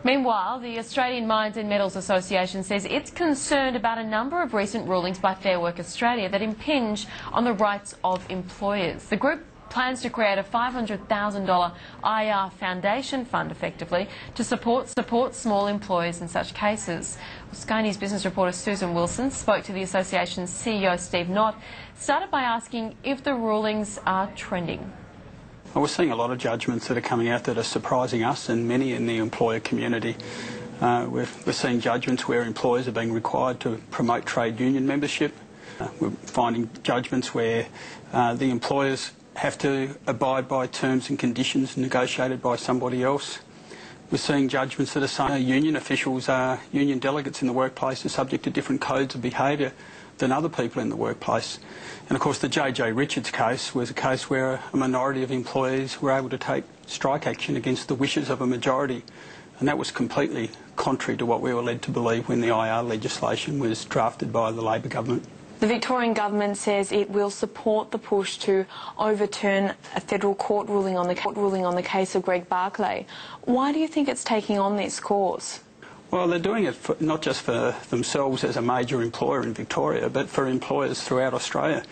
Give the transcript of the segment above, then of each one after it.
Meanwhile, the Australian Mines and Metals Association says it's concerned about a number of recent rulings by Fair Work Australia that impinge on the rights of employers. The group plans to create a $500,000 IR foundation fund, effectively, to support small employers in such cases. Well, Sky News business reporter Susan Wilson spoke to the association's CEO Steve Knott, started by asking if the rulings are trending. Well, we're seeing a lot of judgments that are coming out that are surprising us and many in the employer community. We're seeing judgments where employers are being required to promote trade union membership. We're finding judgments where the employers have to abide by terms and conditions negotiated by somebody else. We're seeing judgments that are saying union officials, union delegates in the workplace are subject to different codes of behaviour than other people in the workplace. And of course the J.J. Richards case was a case where a minority of employees were able to take strike action against the wishes of a majority, and that was completely contrary to what we were led to believe when the IR legislation was drafted by the Labor government. The Victorian government says it will support the push to overturn a federal court ruling on the case of Greg Barclay. Why do you think it's taking on this cause? Well, they're doing it not just for themselves as a major employer in Victoria, but for employers throughout Australia.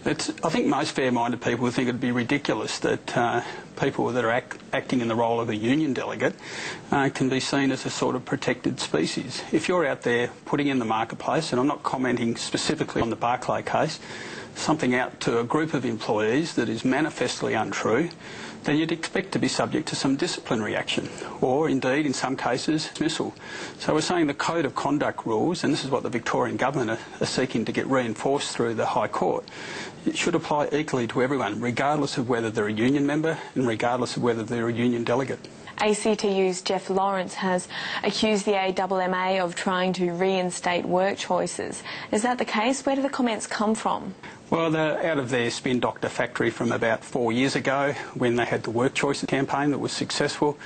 I think most fair-minded people would think it would be ridiculous that people that are acting in the role of a union delegate can be seen as a sort of protected species. If you're out there putting in the marketplace, and I'm not commenting specifically on the Barclay case, something out to a group of employees that is manifestly untrue, then you'd expect to be subject to some disciplinary action, or indeed, in some cases, dismissal. So we're saying the Code of Conduct rules, and this is what the Victorian Government are seeking to get reinforced through the High Court, it should apply equally to everyone, regardless of whether they're a union member and regardless of whether they're a union delegate. ACTU's Jeff Lawrence has accused the AMMA of trying to reinstate work choices. Is that the case? Where do the comments come from? Well, they're out of their spin doctor factory from about 4 years ago when they had the Work Choices campaign that was successful.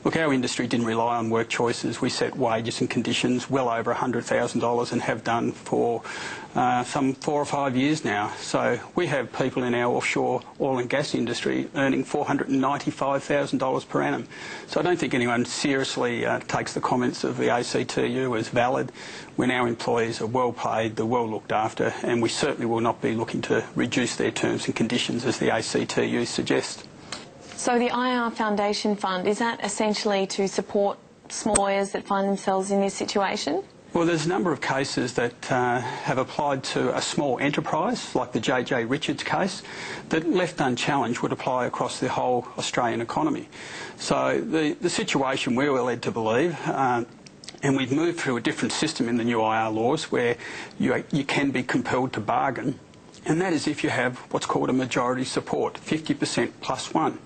Look, our industry didn't rely on work choices. We set wages and conditions well over $100,000 and have done for some 4 or 5 years now. So we have people in our offshore oil and gas industry earning $495,000 per annum. So I don't think anyone seriously takes the comments of the ACTU as valid when our employees are well paid, they're well looked after, and we certainly will not be looking to reduce their terms and conditions as the ACTU suggests. So the IR Foundation Fund, is that essentially to support small employers that find themselves in this situation? Well, there's a number of cases that have applied to a small enterprise, like the J.J. Richards case, that left unchallenged would apply across the whole Australian economy. So the situation we were led to believe, and we've moved through a different system in the new IR laws where you can be compelled to bargain, and that is if you have what's called a majority support, 50% plus one.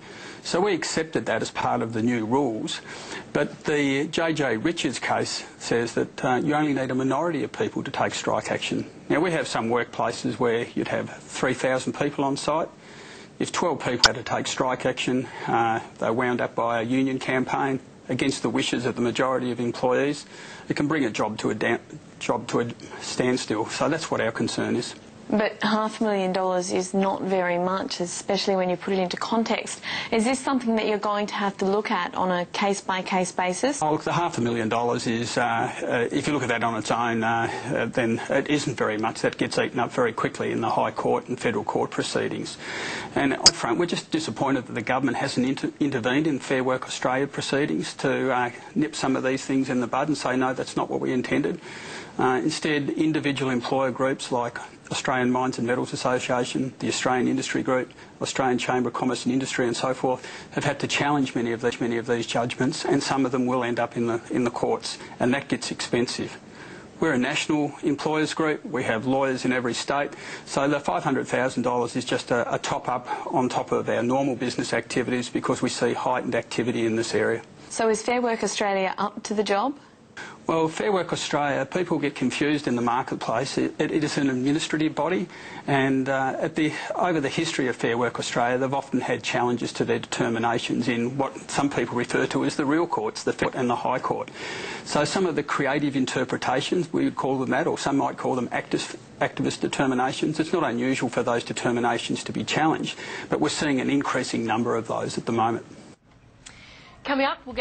So we accepted that as part of the new rules, but the J.J. Richards case says that you only need a minority of people to take strike action. Now, we have some workplaces where you'd have 3,000 people on site. If 12 people had to take strike action, they wound up by a union campaign against the wishes of the majority of employees, it can bring a job to a standstill. So that's what our concern is. But $500,000 is not very much, especially when you put it into context. Is this something that you're going to have to look at on a case-by-case basis? Oh, look, the $500,000 is, if you look at that on its own, then it isn't very much. That gets eaten up very quickly in the High Court and Federal Court proceedings. And up front, we're just disappointed that the government hasn't intervened in Fair Work Australia proceedings to nip some of these things in the bud and say, no, that's not what we intended. Instead, individual employer groups like Australian Mines and Metals Association, the Australian Industry Group, Australian Chamber of Commerce and Industry and so forth have had to challenge many of these judgments, and some of them will end up in the courts, and that gets expensive. We're a national employers group, we have lawyers in every state, so the $500,000 is just a top-up on top of our normal business activities because we see heightened activity in this area. So is Fair Work Australia up to the job? Well, Fair Work Australia, people get confused in the marketplace. It is an administrative body, and over the history of Fair Work Australia, they've often had challenges to their determinations in what some people refer to as the real courts, the Federal and the High Court. So some of the creative interpretations, we would call them that, or some might call them activist determinations. It's not unusual for those determinations to be challenged, but we're seeing an increasing number of those at the moment. Coming up, we'll get